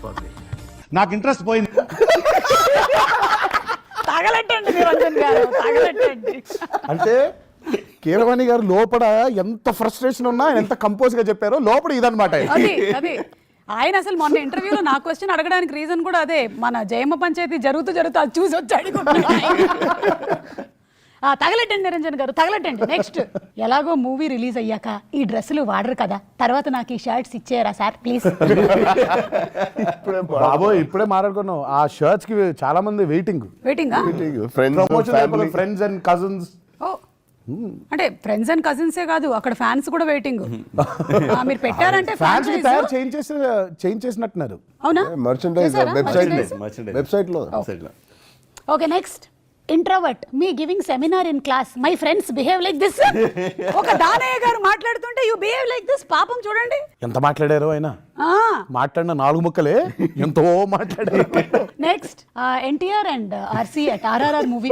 తెలిసిపోద్ది. నాకు ఇంట్రెస్ట్ పోయింది. తగలెట్టండి నిరంజన్ గారు, తగలెట్టండి. అంటే కీరవాణి గారు లోపల ఎంత ఫ్రస్ట్రేషన్ ఉన్నా ఆయన ఎంత కంపోజ్ గా చెప్పారో లోపల ఇదన్నమాట. అది ఆయన అసలు మొన్న ఇంటర్వ్యూలో నా క్వశ్చన్ అడగడానికి రీజన్ కూడా అదే. మన జయమ్మ పంచాయతీ జరుగుతూ అది చూసి వచ్చి అడుగుతున్నాడు. తగలెట్టండి నిరంజన్ గారు, తగలెట్టండి. నెక్స్ట్, ఎలాగో మూవీ రిలీజ్ అయ్యాక ఈ డ్రెస్సులు వాడరు కదా, తర్వాత నాకు ఈ షర్ట్స్ ఇచ్చేయరా సార్ ప్లీజ్. బాబోయ్ ఇప్పుడే మాట్లాడుకున్నాం. ఆ షర్ట్స్ కి చాలా మంది వెయిటింగ్ ఫ్రెండ్స్ అండ్ కజిన్స్. ఓ అంటే ఫ్రెండ్స్ అండ్ కజిన్సే కాదు, అక్కడ ఫ్యాన్స్ కూడా వెయిటింగ్. మీరు పెట్టారంటే ఫ్యాన్స్ కి తయారు చేయించేసినట్టున్నారు. అవునా? మర్చెండైజ్ వెబ్సైట్ లో. Okay, next, introvert me giving seminar in class, my friends behave like this. ఒక దానయ్య గారు మాట్లాడుతుంటే యు బిహేవ్ లైక్ దిస్. పాపం చూడండి ఎంత మాట్లాడారు ఆయన. మాట్లాడిన 4 ముక్కలే ఎంతో మాట్లాడారు. Next, NTR and RC at RRR movie.